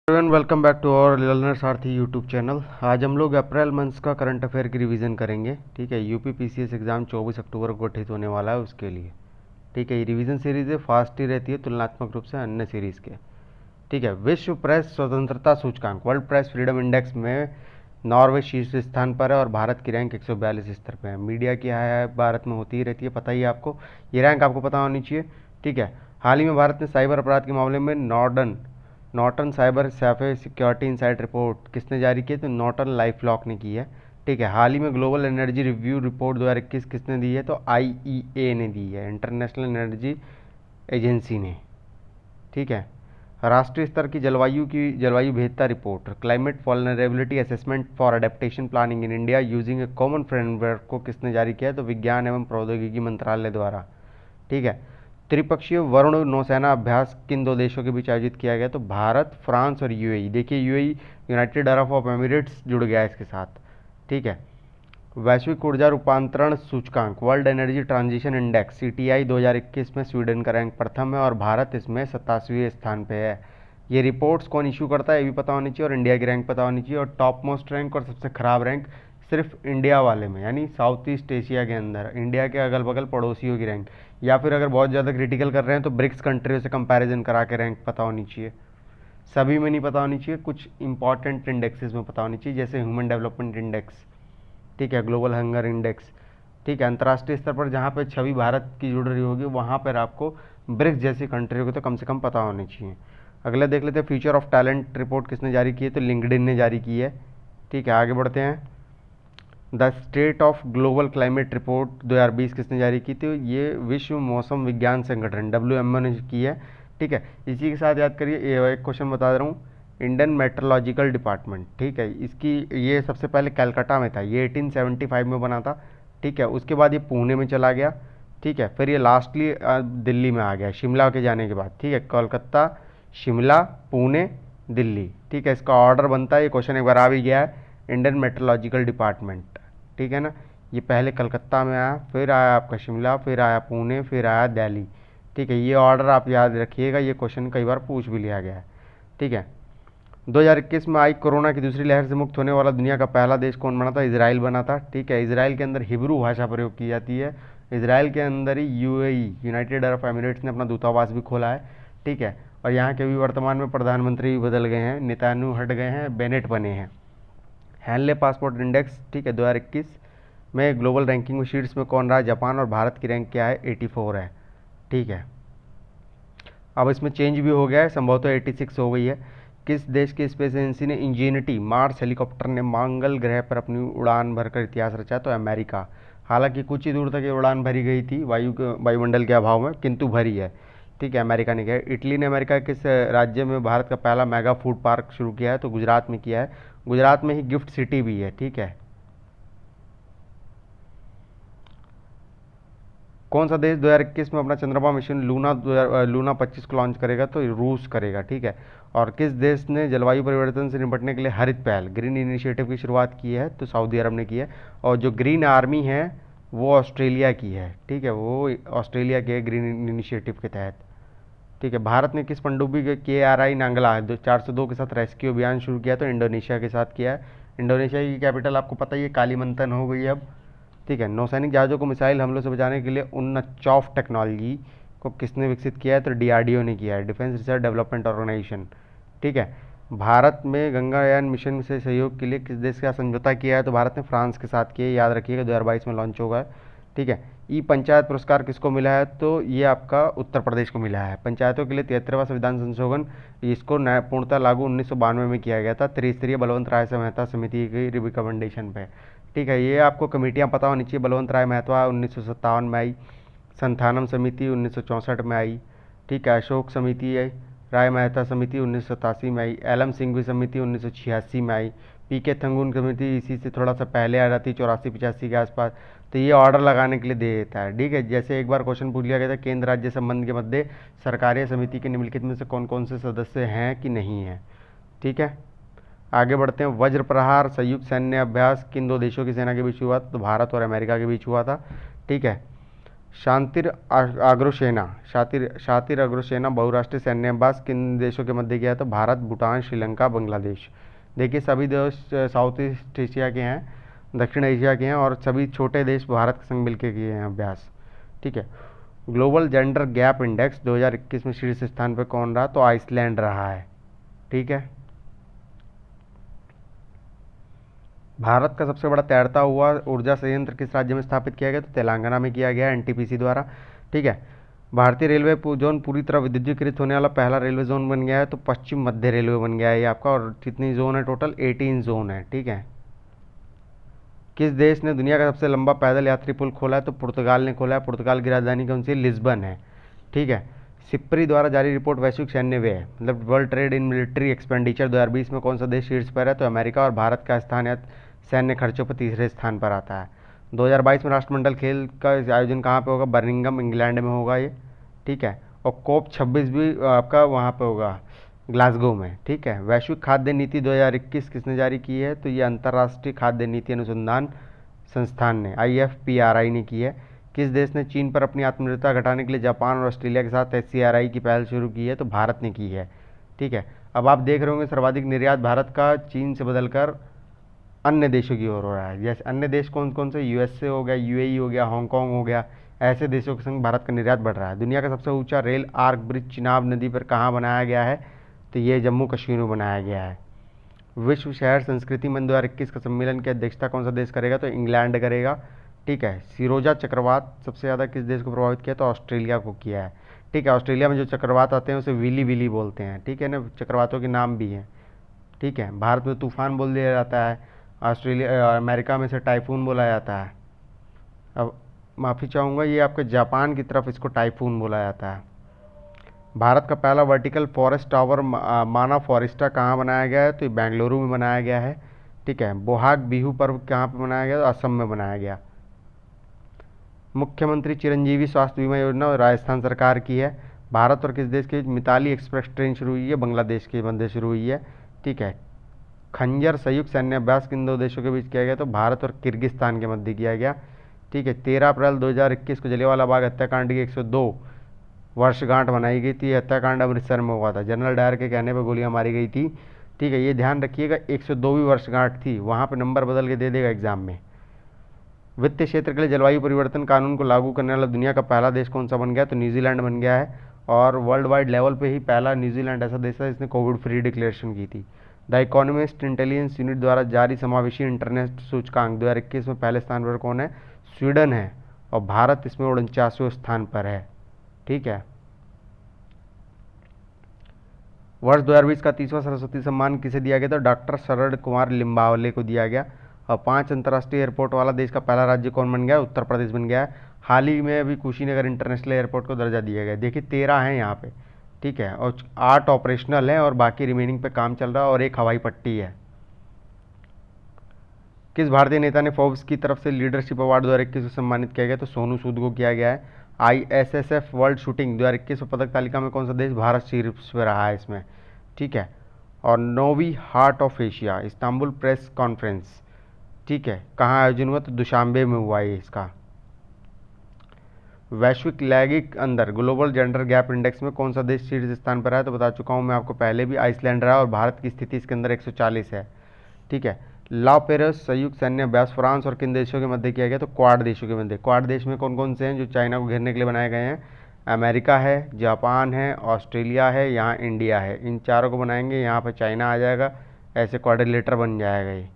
Everyone welcome back to our learner Sarathi YouTube channel. आज हम लोग अप्रैल मंथ का करंट अफेयर की रिवीजन करेंगे। ठीक है, यूपी पीसीएस एग्जाम 24 अक्टूबर को गठित होने वाला है उसके लिए। ठीक है, ये रिवीजन सीरीज है, फास्ट ही रहती है तुलनात्मक रूप से अन्य सीरीज के। ठीक है, विश्व प्रेस स्वतंत्रता सूचकांक वर्ल्ड प्रेस फ्रीडम इंडेक्स में नॉर्वे शीर्ष स्थान पर है और भारत की रैंक 142 स्तर पर है। मीडिया की है भारत में होती ही रहती है, पता ही है आपको, ये रैंक आपको पता होनी चाहिए। ठीक है, हाल ही में भारत ने साइबर अपराध के मामले में Norton cyber safety security insight report किसने जारी की है? तो नॉर्टन लाइफलॉक ने की है। ठीक है, हाल ही में ग्लोबल एनर्जी रिव्यू रिपोर्ट 2021 किसने दी है? तो आईईए ने दी है, इंटरनेशनल एनर्जी एजेंसी ने। ठीक है, राष्ट्रीय स्तर की जलवायु भेदता report climate vulnerability assessment for adaptation planning in India using a common framework को किसने जारी किया है? तो विज्ञान एवं प्रौद्योगिकी मंत्रालय द्वारा। ठीक है, त्रिपक्षीय वरुण नौसेना अभ्यास किन दो देशों के बीच आयोजित किया गया? तो भारत, फ्रांस और यूएई। देखिए, UAE United Arab of Emirates जुड़ गया है इसके साथ। ठीक है, वैश्विक ऊर्जा रूपांतरण सूचकांक world energy transition index CTI 2021 में स्वीडन का रैंक प्रथम है और भारत इसमें 87वें स्थान पे है। ये रिपोर्ट्स कौन इशू करता है ये भी पता होनी चाहिए और इंडिया की रैंक पता होनी चाहिए। और टॉप मोस्ट रैंक और सबसे खराब रैंक सिर्फ इंडिया वाले में, यानी साउथ ईस्ट एशिया के अंदर इंडिया के अगल बगल पड़ोसियों की रैंक, या फिर अगर बहुत ज़्यादा क्रिटिकल कर रहे हैं तो ब्रिक्स कंट्रियों से कंपैरिजन करा के रैंक पता होनी चाहिए। सभी में नहीं पता होनी चाहिए, कुछ इंपॉर्टेंट इंडेक्सेस में पता होनी चाहिए, जैसे ह्यूमन डेवलपमेंट इंडेक्स। ठीक है, ग्लोबल हंगर इंडेक्स। ठीक है, अंतर्राष्ट्रीय स्तर पर जहाँ पे छवि भारत की जुड़ रही होगी वहाँ पर आपको ब्रिक्स जैसी कंट्रियों को तो कम से कम पता होनी चाहिए। अगले देख लेते हैं, फ्यूचर ऑफ टैलेंट रिपोर्ट किसने जारी की है? तो लिंक्डइन ने जारी की है। ठीक है, आगे बढ़ते हैं। The state of global climate report 2020 किसने जारी की? तो ये विश्व मौसम विज्ञान संगठन WMO ने की है। ठीक है, इसी के साथ याद करिए, एक क्वेश्चन बता दे रहा हूँ, इंडियन मेट्रोलॉजिकल डिपार्टमेंट। ठीक है, इसकी ये सबसे पहले कलकत्ता में था, ये 1875 में बना था। ठीक है, उसके बाद ये पुणे में चला गया। ठीक है, फिर ये लास्टली दिल्ली में आ गया शिमला के जाने के बाद। ठीक है, कोलकाता, शिमला, पुणे, दिल्ली। ठीक है, इसका ऑर्डर बनता है, ये क्वेश्चन एक बार आ भी गया है, इंडियन मेट्रोलॉजिकल डिपार्टमेंट। ठीक है ना, ये पहले कलकत्ता में आया, फिर आया आपका शिमला, फिर आया पुणे, फिर आया दिल्ली। ठीक है, ये ऑर्डर आप याद रखिएगा, ये क्वेश्चन कई बार पूछ भी लिया गया है। ठीक है, 2021 में आई कोरोना की दूसरी लहर से मुक्त होने वाला दुनिया का पहला देश कौन बना था? इजराइल बना था। ठीक है, इजराइल के अंदर हिब्रू भाषा प्रयोग की जाती है। इजराइल के अंदर ही यूएई यूनाइटेड अरब एमिरेट्स ने अपना दूतावास भी खोला है। ठीक है, और यहाँ के भी वर्तमान में प्रधानमंत्री भी बदल गए हैं, नेतान्याहू हट गए हैं, बेनेट बने हैं। हैनले पासपोर्ट इंडेक्स, ठीक है, 2021 में ग्लोबल रैंकिंग में शीर्ष में कौन रहा? जापान। और भारत की रैंक क्या है? 84 है। ठीक है, अब इसमें चेंज भी हो गया है, संभवतः 86 हो गई है। किस देश की स्पेस एजेंसी ने इंजेनिटी मार्स हेलीकॉप्टर ने मंगल ग्रह पर अपनी उड़ान भरकर इतिहास रचा? तो अमेरिका। हालांकि कुछ ही दूर तक ये उड़ान भरी गई थी वायुमंडल के अभाव में, किंतु भरी है। ठीक है, अमेरिका ने किया। इटली ने अमेरिका किस राज्य में भारत का पहला मेगा फूड पार्क शुरू किया है? तो गुजरात में किया है, गुजरात में ही गिफ्ट सिटी भी है। ठीक है, कौन सा देश 2021 में अपना चंद्रमा मिशन लूना 25 को लॉन्च करेगा? तो रूस करेगा। ठीक है, और किस देश ने जलवायु परिवर्तन से निपटने के लिए हरित पहल ग्रीन इनिशिएटिव की शुरुआत की है? तो सऊदी अरब ने की है। और जो ग्रीन आर्मी है वो ऑस्ट्रेलिया की है। ठीक है, वो ऑस्ट्रेलिया के ग्रीन इनिशिएटिव के तहत। ठीक है, भारत ने किस पनडुब्बी के KRI नांगला 402 के साथ रेस्क्यू अभियान शुरू किया? तो इंडोनेशिया के साथ किया है। इंडोनेशिया की कैपिटल आपको पता ही है, कालीमंतन हो गई अब। ठीक है, नौसैनिक जहाज़ों को मिसाइल हमलों से बचाने के लिए उन्नचॉफ टेक्नोलॉजी को किसने विकसित किया है? तो DRDO ने किया है, डिफेंस रिसर्च डेवलपमेंट ऑर्गेनाइजेशन। ठीक है, भारत में गंगायान मिशन से सहयोग के लिए किस देश का समझौता किया है? तो भारत ने फ्रांस के साथ किया है, याद रखिएगा, 2022 में लॉन्च होगा। ठीक है, ई पंचायत पुरस्कार किसको मिला है? तो ये आपका उत्तर प्रदेश को मिला है। पंचायतों के लिए 73वां संविधान संशोधन, इसको पूर्णतः लागू 1992 में किया गया था, त्रिस्तरीय बलवंत राय से मेहता समिति की रिकमेंडेशन पे। ठीक है, ये आपको कमेटियाँ पता होनी चाहिए। बलवंत राय मेहता 1957 में आई, संथानम समिति 1964 में आई। ठीक है, अशोक समिति आई, राय मेहता समिति 1987 में आई, एलम सिंघवी समिति 1986 में आई, PK थंगुन समिति इसी से थोड़ा सा पहले आ जाती, 84-85 के आसपास। तो ये ऑर्डर लगाने के लिए दे देता है। ठीक है, जैसे एक बार क्वेश्चन पूछ लिया गया था, केंद्र राज्य संबंध के मध्य सरकारीय समिति के निम्नलिखित में से कौन कौन से सदस्य हैं कि नहीं हैं। ठीक है, आगे बढ़ते हैं। वज्र प्रहार संयुक्त सैन्य अभ्यास किन दो देशों की सेना के बीच हुआ? तो भारत और अमेरिका के बीच हुआ था। ठीक है, शांतिर अग्रसेना शातिर अग्रसेना बहुराष्ट्रीय सैन्य अभ्यास किन देशों के मध्य किया है? तो भारत, भूटान, श्रीलंका, बांग्लादेश। देखिए सभी देश साउथ ईस्ट एशिया के हैं, दक्षिण एशिया के हैं, और सभी छोटे देश भारत के संग मिलकर किए हैं अभ्यास। ठीक है। ग्लोबल जेंडर गैप इंडेक्स 2021 में शीर्ष स्थान पर कौन रहा? तो आइसलैंड रहा है। ठीक है। भारत का सबसे बड़ा तैरता हुआ ऊर्जा संयंत्र किस राज्य में स्थापित किया गया? तो तेलंगाना में किया गया, एनटीपीसी द्वारा। ठीक है। भारतीय रेलवे जोन पूरी तरह विद्युतीकृत होने वाला पहला रेलवे जोन बन गया है, तो पश्चिम मध्य रेलवे बन गया है ये आपका। और कितनी जोन है टोटल? 18 जोन है। ठीक है। किस देश ने दुनिया का सबसे लंबा पैदल यात्री पुल खोला है? तो पुर्तगाल ने खोला है। पुर्तगाल की राजधानी कौन सी है? लिस्बन है। ठीक है। सिप्री द्वारा जारी रिपोर्ट वैश्विक सैन्य व्यय मतलब world trade in military expenditure 2020 में कौन सा देश शीर्ष पर है? तो अमेरिका। और भारत का स्थान है सैन्य खर्चों पर तीसरे स्थान पर आता है। 2022 में राष्ट्रमंडल खेल का आयोजन कहाँ पे होगा? बर्मिंघम इंग्लैंड में होगा ये। ठीक है। और कोप 26 भी आपका वहाँ पे होगा, ग्लासगो में। ठीक है। वैश्विक खाद्य नीति 2021 किसने जारी की है? तो ये अंतर्राष्ट्रीय खाद्य नीति अनुसंधान संस्थान ने IFPRI ने की है। किस देश ने चीन पर अपनी आत्मनिर्भरता घटाने के लिए जापान और ऑस्ट्रेलिया के साथ SCRI की पहल शुरू की है? तो भारत ने की है। ठीक है। अब आप देख रहे होंगे सर्वाधिक निर्यात भारत का चीन से बदलकर अन्य देशों की ओर हो रहा है। जैसे अन्य देश कौन कौन से? USA हो गया, UAE हो गया, हांगकांग हो गया। ऐसे देशों के संग भारत का निर्यात बढ़ रहा है। दुनिया का सबसे ऊंचा रेल आर्क ब्रिज चिनाब नदी पर कहाँ बनाया गया है? तो ये जम्मू कश्मीर में बनाया गया है। विश्व शहर संस्कृति मंच 2021 का सम्मेलन की अध्यक्षता कौन सा देश करेगा? तो इंग्लैंड करेगा। ठीक है। सिरोजा चक्रवात सबसे ज़्यादा किस देश को प्रभावित किया? तो ऑस्ट्रेलिया को किया है। ठीक है। ऑस्ट्रेलिया में जो चक्रवात आते हैं उसे विली विली बोलते हैं। ठीक है ना, चक्रवातों के नाम भी हैं। ठीक है। भारत में तूफान बोल दिया जाता है, ऑस्ट्रेलिया अमेरिका में से टाइफून बोला जाता है। अब माफ़ी चाहूँगा, ये आपके जापान की तरफ इसको टाइफून बोला जाता है। भारत का पहला वर्टिकल फॉरेस्ट टावर माना फॉरेस्टा कहाँ बनाया गया है? तो ये बेंगलुरु में बनाया गया है। ठीक है। बोहाग बिहू पर्व कहाँ पर मनाया गया? तो असम में बनाया गया। मुख्यमंत्री चिरंजीवी स्वास्थ्य बीमा योजना राजस्थान सरकार की है। भारत और किस देश के बीच मिताली एक्सप्रेस ट्रेन शुरू हुई है? बांग्लादेश के मध्य शुरू हुई है। ठीक है। खंजर संयुक्त सैन्य अभ्यास किन दो देशों के बीच किया गया? तो भारत और किर्गिस्तान के मध्य किया गया। ठीक है। 13 अप्रैल 2021 को जलियांवाला बाग हत्याकांड की 102 वर्षगांठ मनाई गई थी। हत्याकांड अमृतसर में हुआ था। जनरल डायर के कहने पर गोलियां मारी गई थी। ठीक है। ये ध्यान रखिएगा, 102वीं वर्षगांठ थी, वहाँ पे नंबर बदल के दे देगा एग्जाम में। वित्तीय क्षेत्र के लिए जलवायु परिवर्तन कानून को लागू करने वाला दुनिया का पहला देश कौन सा बन गया? तो न्यूजीलैंड बन गया है। और वर्ल्ड वाइड लेवल पे ही पहला न्यूजीलैंड ऐसा देश है जिसने कोविड फ्री डिक्लेरेशन की थी। द इकोनॉमिस्ट इंटेलिजेंस यूनिट द्वारा जारी समावेशी इंटरनेट सूचकांक 2021 में पहले स्थान पर कौन है? स्वीडन है। और भारत इसमें 49वें स्थान पर है। ठीक है। वर्ष 2020 का 30वां सरस्वती सम्मान किसे दिया गया? तो डॉक्टर शरद कुमार लिम्बावले को दिया गया। और 5 अंतर्राष्ट्रीय एयरपोर्ट वाला देश का पहला राज्य कौन बन गया? उत्तर प्रदेश बन गया है। हाल ही में अभी कुशीनगर इंटरनेशनल एयरपोर्ट को दर्जा दिया गया। देखिए 13 हैं यहाँ पे। ठीक है। और 8 ऑपरेशनल हैं और बाकी रिमेनिंग पे काम चल रहा है, और एक हवाई पट्टी है। किस भारतीय नेता ने फोर्ब्स की तरफ से लीडरशिप अवार्ड 2021 को सम्मानित किया गया? तो सोनू सूद को किया गया है। ISSF वर्ल्ड शूटिंग 2021 पदक तालिका में कौन सा देश? भारत शीर्ष पे रहा है इसमें। ठीक है। और 9वीं Heart of Asia Istanbul press conference, ठीक है, कहाँ आयोजन हुआ? तो दुशांबे में हुआ है इसका। वैश्विक लैंगिक अंदर ग्लोबल जेंडर गैप इंडेक्स में कौन सा देश शीर्ष स्थान पर है? तो बता चुका हूँ मैं आपको पहले भी, आइसलैंड रहा। और भारत की स्थिति इसके अंदर 140 है। ठीक है। ला पेरिस संयुक्त सैन्य अभ्यास फ्रांस और किन देशों के मध्य किया गया? तो क्वाड देशों के मध्य। क्वाड देश में कौन कौन से हैं जो चाइना को घेरने के लिए बनाए गए हैं? अमेरिका है, जापान है, ऑस्ट्रेलिया है, यहाँ इंडिया है। इन चारों को बनाएंगे, यहाँ पर चाइना आ जाएगा, ऐसे क्वाड्रिलेटर बन जाएगा ये।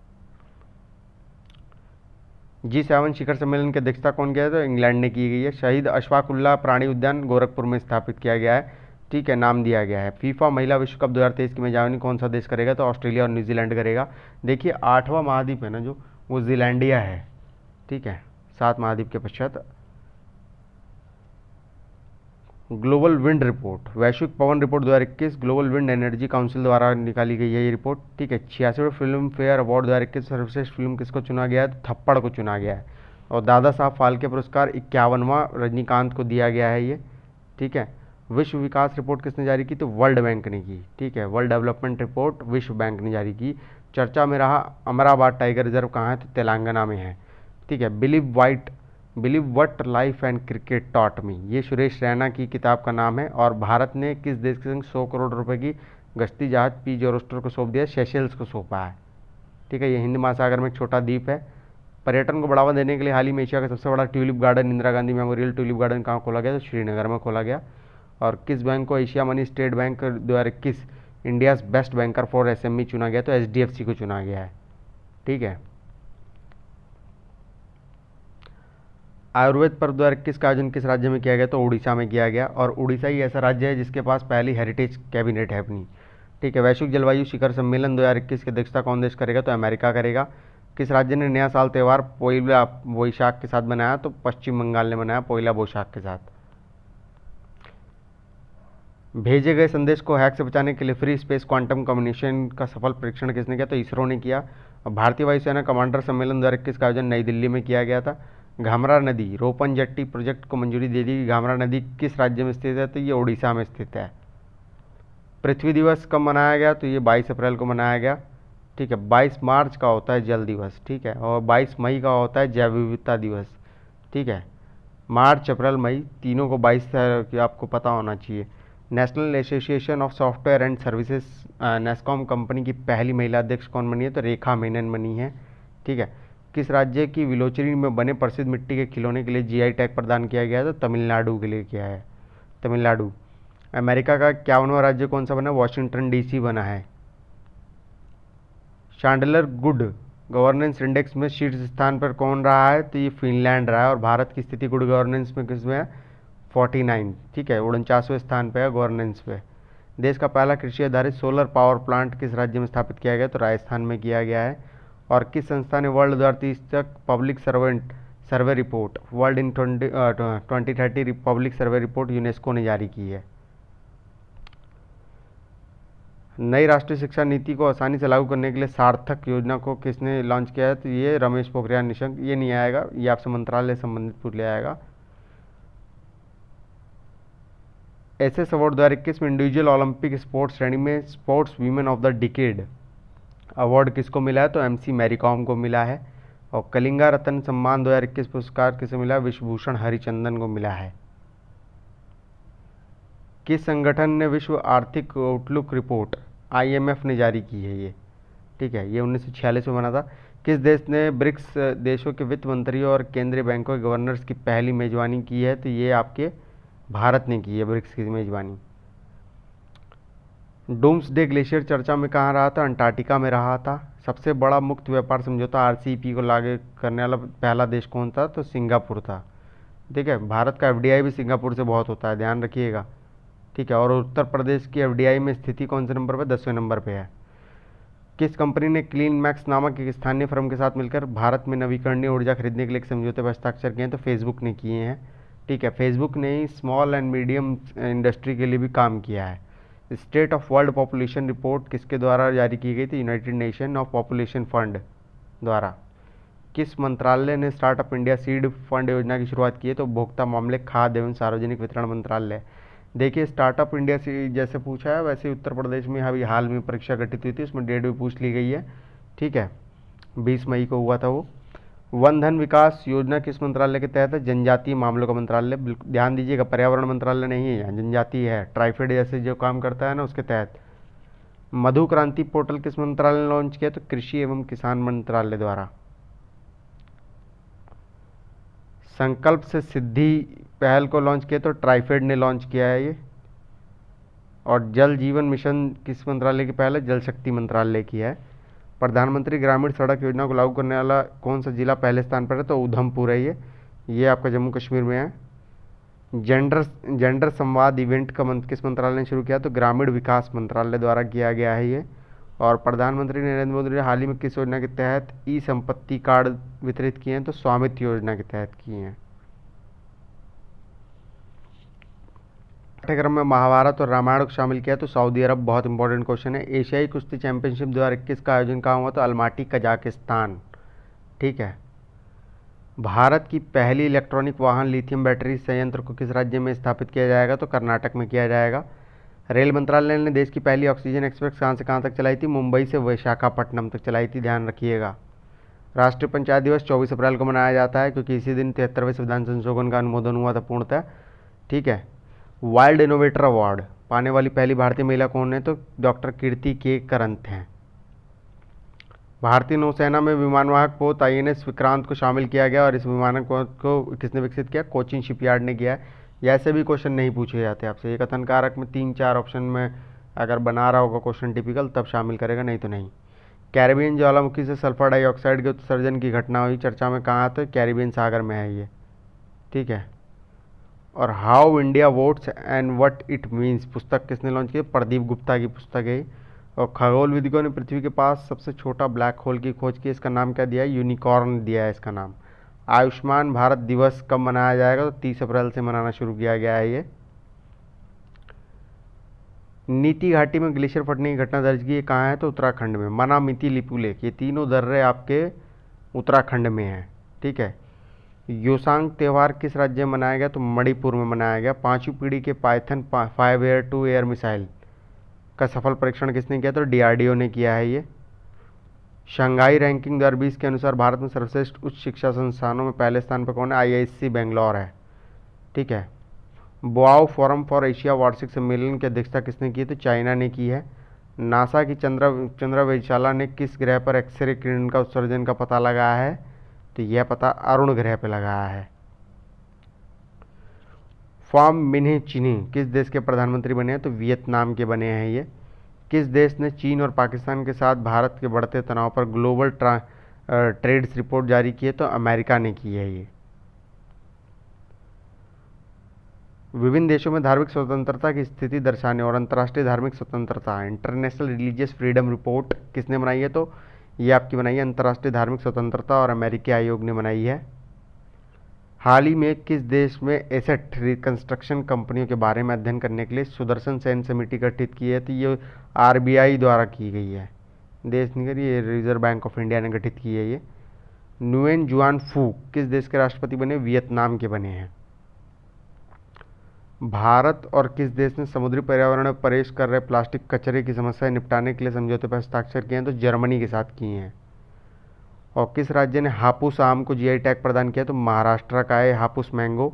G7 शिखर सम्मेलन की अध्यक्षता कौन किया है? तो इंग्लैंड ने की गई है। शहीद अशफाकुल्ला प्राणी उद्यान गोरखपुर में स्थापित किया गया है। ठीक है, नाम दिया गया है। फीफा महिला विश्व कप 2023 की मेजबानी कौन सा देश करेगा? तो ऑस्ट्रेलिया और न्यूजीलैंड करेगा। देखिए 8वां महाद्वीप है ना जो, वो जीलैंडिया है। ठीक है, 7 महाद्वीप के पश्चात। ग्लोबल विंड रिपोर्ट, वैश्विक पवन report 2021 Global Wind Energy Council द्वारा निकाली गई है ये रिपोर्ट। ठीक है। 86वें फिल्म फेयर अवार्ड 2021 सर्वश्रेष्ठ फिल्म किसको चुना गया है? तो थप्पड़ को चुना गया है। और दादा साहब फाल्के पुरस्कार 51वां रजनीकांत को दिया गया है ये। ठीक है। विश्व विकास रिपोर्ट किसने जारी की? तो वर्ल्ड बैंक ने की। ठीक है, वर्ल्ड डेवलपमेंट रिपोर्ट विश्व बैंक ने जारी की। चर्चा में रहा अमराबाद टाइगर रिजर्व कहाँ है? तो तेलंगाना में है। ठीक है। Believe white believe what life and cricket taught me, ये सुरेश रैना की किताब का नाम है। और भारत ने किस देश के संग 100 करोड़ रुपए की गश्ती जहाज पी जोरोस्टर को सौंप दिया? सेशेल्स को सौंपा है। ठीक है, ये हिंद महासागर में एक छोटा द्वीप है। पर्यटन को बढ़ावा देने के लिए हाल ही में एशिया का सबसे बड़ा tulip garden, Indira Gandhi memorial tulip garden कहाँ खोला गया? तो श्रीनगर में खोला गया। और किस बैंक को Asia money state bank 2021 India's best banker for SME चुना गया? तो एचडीएफसी को चुना गया है। ठीक है, आयुर्वेद पर्व 2021 का आयोजन किस राज्य में किया गया? तो उड़ीसा में किया गया। और उड़ीसा ही ऐसा राज्य है जिसके पास पहली हेरिटेज कैबिनेट है अपनी। ठीक है, वैश्विक जलवायु शिखर सम्मेलन 2021 की अध्यक्षता कौन देश करेगा? तो अमेरिका करेगा। किस राज्य ने नया साल त्यौहार पोइला बोईशाख के साथ बनाया? तो पश्चिम बंगाल ने बनाया पोइला बोईशाख के साथ। भेजे गए संदेश को हैक से बचाने के लिए फ्री स्पेस क्वांटम कम्युनिकेशन का सफल परीक्षण किसने किया? तो इसरो ने किया। और भारतीय वायुसेना कमांडर सम्मेलन 2021 का आयोजन नई दिल्ली में किया गया था। घाघरा नदी रोपन जेट्टी प्रोजेक्ट को मंजूरी दे दी। घाघरा नदी किस राज्य में स्थित है? तो ये उड़ीसा में स्थित है। पृथ्वी दिवस कब मनाया गया? तो ये 22 अप्रैल को मनाया गया। ठीक है, 22 मार्च का होता है जल दिवस। ठीक है, और 22 मई का होता है जैव विविधता दिवस। ठीक है, मार्च अप्रैल मई तीनों को 22 आपको पता होना चाहिए। National association of software and services NASSCOM company की पहली महिला अध्यक्ष कौन बनी है? तो रेखा मेनन बनी है। ठीक है, किस राज्य की विलोचरी में बने प्रसिद्ध मिट्टी के खिलौने के लिए जीआई टैग प्रदान किया गया है? तो तमिलनाडु के लिए किया है, तमिलनाडु। अमेरिका का 51वां राज्य कौन सा बना? वाशिंगटन डीसी बना है। चांडलर गुड गवर्नेंस इंडेक्स में शीर्ष स्थान पर कौन रहा है? तो ये फिनलैंड रहा है। और भारत की स्थिति गुड गवर्नेंस में किस में है? 49। ठीक है, 49वें स्थान पे है गवर्नेंस पे। देश का पहला कृषि आधारित सोलर पावर प्लांट किस राज्य में स्थापित किया गया? तो राजस्थान में किया गया है। और किस संस्था ने वर्ल्ड 2030 तक public servant survey report world in 2030 public survey report UNESCO ने जारी की है? नई राष्ट्रीय शिक्षा नीति को आसानी से लागू करने के लिए सार्थक योजना को किसने लॉन्च किया है? तो ये रमेश पोखरियाल निशंक। ये नहीं आएगा, ये आपसे मंत्रालय संबंधित पूछ लिया आएगा। एसएस अवार्ड 2021 में इंडिविजुअल ओलंपिक स्पोर्ट्स श्रेणी में sports women of the decade award किसको मिला है? तो एमसी मैरी कॉम को मिला है। और कलिंगा रत्न सम्मान 2021 पुरस्कार किसे मिला? विश्वभूषण हरिचंदन को मिला है। किस संगठन ने विश्व आर्थिक आउटलुक रिपोर्ट आईएमएफ ने जारी की है ये? ठीक है, ये 1946 में बना था। किस देश ने ब्रिक्स देशों के वित्त मंत्रियों और केंद्रीय बैंकों के गवर्नर्स की पहली मेजबानी की है? तो ये आपके भारत ने की है ब्रिक्स की मेजबानी। डूम्सडे ग्लेशियर चर्चा में कहाँ रहा था? अंटार्कटिका में रहा था। सबसे बड़ा मुक्त व्यापार समझौता आरसीईपी को लागू करने वाला पहला देश कौन था? तो सिंगापुर था। ठीक है, भारत का एफडीआई भी सिंगापुर से बहुत होता है, ध्यान रखिएगा। ठीक है, और उत्तर प्रदेश की एफडीआई में स्थिति कौन से नंबर पर? 10वें नंबर पे है। किस कंपनी ने क्लीन मैक्स नामक एक स्थानीय फर्म के साथ मिलकर भारत में नवीकरणीय ऊर्जा खरीदने के लिए एक समझौते पर हस्ताक्षर किए हैं? तो फेसबुक ने किए हैं। ठीक है, फेसबुक ने ही स्मॉल एंड मीडियम इंडस्ट्री के लिए भी काम किया है। State of world population report किसके द्वारा जारी की गई थी? United nation of population fund द्वारा। किस मंत्रालय ने स्टार्टअप इंडिया सीड फंड योजना की शुरुआत की है? तो उपभोक्ता मामले, खाद्य एवं सार्वजनिक वितरण मंत्रालय। देखिए, स्टार्टअप इंडिया से जैसे पूछा है वैसे उत्तर प्रदेश में अभी हाल में परीक्षा गठित हुई थी, उसमें डेट भी पूछ ली गई है। ठीक है, 20 मई को हुआ था वो। वन धन विकास योजना किस मंत्रालय के तहत है? जनजातीय मामलों का मंत्रालय। ध्यान दीजिएगा, पर्यावरण मंत्रालय नहीं है, जनजातीय है। ट्राइफेड जैसे जो काम करता है ना, उसके तहत। मधु क्रांति पोर्टल किस मंत्रालय ने लॉन्च किया? तो कृषि एवं किसान मंत्रालय द्वारा। संकल्प से सिद्धि पहल को लॉन्च किया तो ट्राइफेड ने लॉन्च किया है ये। और जल जीवन मिशन किस मंत्रालय की पहल है? जल शक्ति मंत्रालय की है। प्रधानमंत्री ग्रामीण सड़क योजना को लागू करने वाला कौन सा जिला पहले स्थान पर है? तो उधमपुर है ये आपका जम्मू कश्मीर में है। जेंडर संवाद इवेंट का किस मंत्रालय ने शुरू किया? तो ग्रामीण विकास मंत्रालय द्वारा किया गया है ये। और प्रधानमंत्री नरेंद्र मोदी ने हाल ही में किस योजना के तहत ई संपत्ति कार्ड वितरित किए हैं? तो स्वामित्व योजना के तहत किए हैं। पाठ्यक्रम में महाभारत और रामायण को शामिल किया तो सऊदी अरब। बहुत इंपॉर्टेंट क्वेश्चन है। एशियाई कुश्ती चैंपियनशिप 2021 का आयोजन कहाँ हुआ? तो अलमाटी कजाकिस्तान। ठीक है, भारत की पहली इलेक्ट्रॉनिक वाहन लिथियम बैटरी संयंत्र को किस राज्य में स्थापित किया जाएगा? तो कर्नाटक में किया जाएगा। रेल मंत्रालय ने देश की पहली ऑक्सीजन एक्सप्रेस कहाँ से कहाँ तक चलाई थी? मुंबई से विशाखापट्टनम तक चलाई थी, ध्यान रखिएगा। राष्ट्रीय पंचायत दिवस 24 अप्रैल को मनाया जाता है क्योंकि इसी दिन 73वें संविधान संशोधन का अनुमोदन हुआ था पूर्णतः। ठीक है। वाइल्ड इनोवेटर अवार्ड पाने वाली पहली भारतीय महिला कौन है? तो डॉक्टर कीर्ति के करंत हैं। भारतीय नौसेना में विमानवाहक पोत आईएनएस विक्रांत को शामिल किया गया और इस विमानक को किसने विकसित किया? कोचिन शिपयार्ड ने किया है। ऐसे भी क्वेश्चन नहीं पूछे जाते आपसे। एक कथन कारक में 3-4 ऑप्शन में अगर बना रहा होगा क्वेश्चन टिपिकल तब शामिल करेगा, नहीं तो नहीं। कैरिबियन ज्वालामुखी से सल्फर डाइऑक्साइड के उत्सर्जन की घटना हुई, चर्चा में कहाँ? तो कैरिबियन सागर में है ये। ठीक है। और how India votes and what it means पुस्तक किसने लॉन्च की? प्रदीप गुप्ता की पुस्तक है। और खगोल विदुषों ने पृथ्वी के पास सबसे छोटा ब्लैक होल की खोज की, इसका नाम क्या दिया है? यूनिकॉर्न दिया है इसका नाम। आयुष्मान भारत दिवस कब मनाया जाएगा? तो 30 अप्रैल से मनाना शुरू किया गया है ये। नीति घाटी में ग्लेशियर फटने की घटना दर्ज की, ये कहाँ है? तो उत्तराखंड में। मनामिति लिपु लेक, ये तीनों दर्रे आपके उत्तराखंड में हैं। ठीक है। योसांग त्यौहार किस राज्य में मनाया गया? तो मणिपुर में मनाया गया। 5वीं पीढ़ी के Python 5 air to air missile का सफल परीक्षण किसने किया? तो डीआरडीओ ने किया है ये। शंघाई रैंकिंग 2020 के अनुसार भारत में सर्वश्रेष्ठ उच्च शिक्षा संस्थानों में पहले स्थान पर कौन है? आईआईएससी बेंगलोर है। ठीक है। बोआओ फोरम फॉर एशिया वार्षिक सम्मेलन की अध्यक्षता किसने की? तो चाइना ने की है। नासा की चंद्र वेधशाला ने किस ग्रह पर एक्सरे किरण का उत्सर्जन का पता लगाया है? तो यह पता अरुण ग्रह पर लगाया है। फाम मिन्हे चिन्हे किस देश के प्रधानमंत्री बने हैं? तो वियतनाम के बने हैं ये। किस देश ने चीन और पाकिस्तान के साथ भारत के बढ़ते तनाव पर ग्लोबल ट्रेड्स रिपोर्ट जारी की है? तो अमेरिका ने की है ये। विभिन्न देशों में धार्मिक स्वतंत्रता की स्थिति दर्शाने और अंतर्राष्ट्रीय धार्मिक स्वतंत्रता इंटरनेशनल रिलीजियस फ्रीडम रिपोर्ट किसने बनाई है? तो ये आपकी बनाई है अंतर्राष्ट्रीय धार्मिक स्वतंत्रता और अमेरिकी आयोग ने बनाई है। हाल ही में किस देश में एसेट रिकंस्ट्रक्शन कंपनियों के बारे में अध्ययन करने के लिए सुदर्शन सेन समिति गठित की है? तो ये आरबीआई द्वारा की गई है, देश नहीं करी, ये रिजर्व बैंक ऑफ इंडिया ने गठित की है ये। नुएन जुआन फू किस देश के राष्ट्रपति बने? वियतनाम के बने हैं। भारत और किस देश ने समुद्री पर्यावरण में प्रवेश कर रहे प्लास्टिक कचरे की समस्या निपटाने के लिए समझौते पर हस्ताक्षर किए हैं? तो जर्मनी के साथ किए हैं। और किस राज्य ने हापुस आम को जीआई टैग प्रदान किया? तो महाराष्ट्र का है हापुस मैंगो।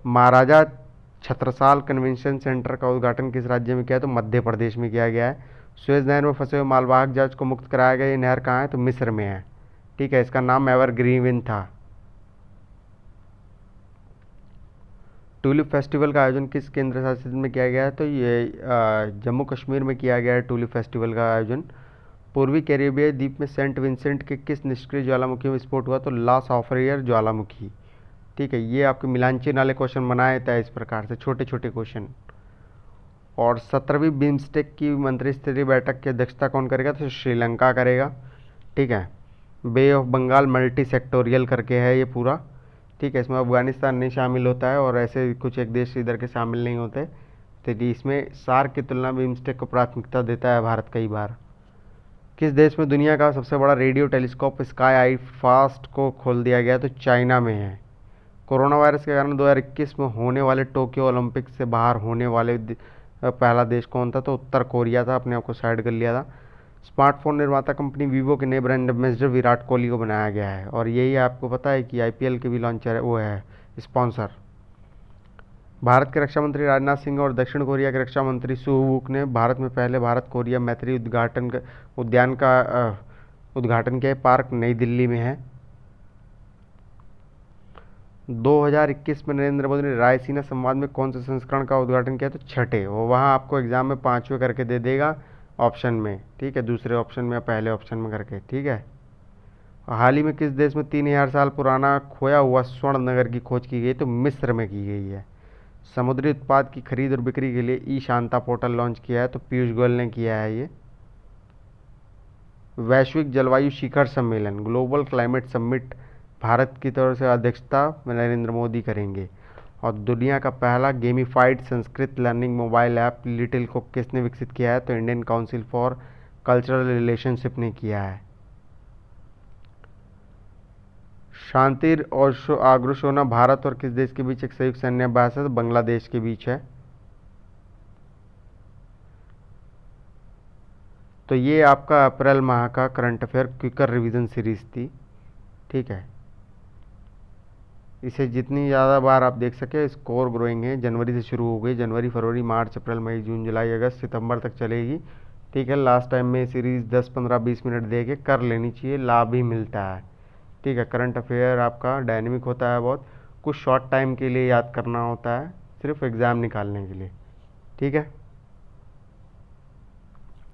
महाराजा छत्रसाल कन्वेंशन सेंटर का उद्घाटन किस राज्य में किया? तो मध्य प्रदेश में किया गया है। सुएज नहर में फंसे हुए मालवाहक जहाज को मुक्त कराया गया, ये नहर कहाँ है? तो मिस्र में है। ठीक है। इसका नाम एवरग्रीवन था। टूलिप फेस्टिवल का आयोजन किस केंद्र शासित में किया गया है? तो ये जम्मू कश्मीर में किया गया है टूलिप फेस्टिवल का आयोजन। पूर्वी कैरिबियाई द्वीप में सेंट विंसेंट के किस निष्क्रिय ज्वालामुखी में विस्फोट हुआ? तो ला सॉफ्रियर ज्वालामुखी। ठीक है। ये आपके मिलांचीन वाले क्वेश्चन बनाए थे इस प्रकार से, छोटे छोटे क्वेश्चन। और 17वीं बिम्स्टेक की मंत्री स्तरीय बैठक की अध्यक्षता कौन करेगा? तो श्रीलंका करेगा। ठीक है। बे ऑफ बंगाल मल्टी सेक्टोरियल करके है ये पूरा। ठीक है। इसमें अफगानिस्तान नहीं शामिल होता है और ऐसे कुछ एक देश इधर के शामिल नहीं होते। तो इसमें सार्क की तुलना में बिम्स्टेक को प्राथमिकता देता है भारत कई बार। किस देश में दुनिया का सबसे बड़ा रेडियो टेलीस्कोप स्काई आई फास्ट को खोल दिया गया? तो चाइना में है। कोरोना वायरस के कारण 2021 में होने वाले टोक्यो ओलंपिक से बाहर होने वाले पहला देश कौन था? तो उत्तर कोरिया था, अपने आप को साइड कर लिया था। स्मार्टफोन निर्माता कंपनी वीवो के नए ब्रांड एम्बेसडर विराट कोहली को बनाया गया है और यही आपको पता है कि आईपीएल के भी लॉन्चर है, वो है स्पॉन्सर। भारत के रक्षा मंत्री राजनाथ सिंह और दक्षिण कोरिया के रक्षा मंत्री सू वूक ने भारत में पहले भारत कोरिया मैत्री उद्यान का उद्घाटन किया। पार्क नई दिल्ली में है। 2021 में नरेंद्र मोदी ने रायसीना संवाद में कौन से संस्करण का उद्घाटन किया? तो छठे। वो वहाँ आपको एग्जाम में 5वें करके दे देगा ऑप्शन में। ठीक है। दूसरे ऑप्शन में या पहले ऑप्शन में करके। ठीक है। हाल ही में किस देश में 3000 साल पुराना खोया हुआ स्वर्ण नगर की खोज की गई? तो मिस्र में की गई है। समुद्री उत्पाद की खरीद और बिक्री के लिए ई शांता पोर्टल लॉन्च किया है। तो पीयूष गोयल ने किया है ये। वैश्विक जलवायु शिखर सम्मेलन ग्लोबल क्लाइमेट समिट भारत की तरफ से अध्यक्षता नरेंद्र मोदी करेंगे। और दुनिया का पहला gamified Sanskrit learning mobile app little को किसने विकसित किया है? तो Indian council for cultural relationship ने किया है। शांति और आग्रोशोना भारत और किस देश के बीच एक संयुक्त सैन्य अभ्यास है? तो बांग्लादेश के बीच है। तो ये आपका अप्रैल माह का current affair quicker revision series थी। ठीक है, इसे जितनी ज़्यादा बार आप देख सके स्कोर ग्रोइंग है। जनवरी से शुरू हो गई, जनवरी फरवरी मार्च अप्रैल मई जून जुलाई अगस्त सितंबर तक चलेगी। ठीक है, लास्ट टाइम में सीरीज़ 10 15 20 मिनट दे के कर लेनी चाहिए, लाभ ही मिलता है। ठीक है, करंट अफेयर आपका डायनेमिक होता है बहुत, कुछ शॉर्ट टाइम के लिए याद करना होता है, सिर्फ एग्ज़ाम निकालने के लिए। ठीक है।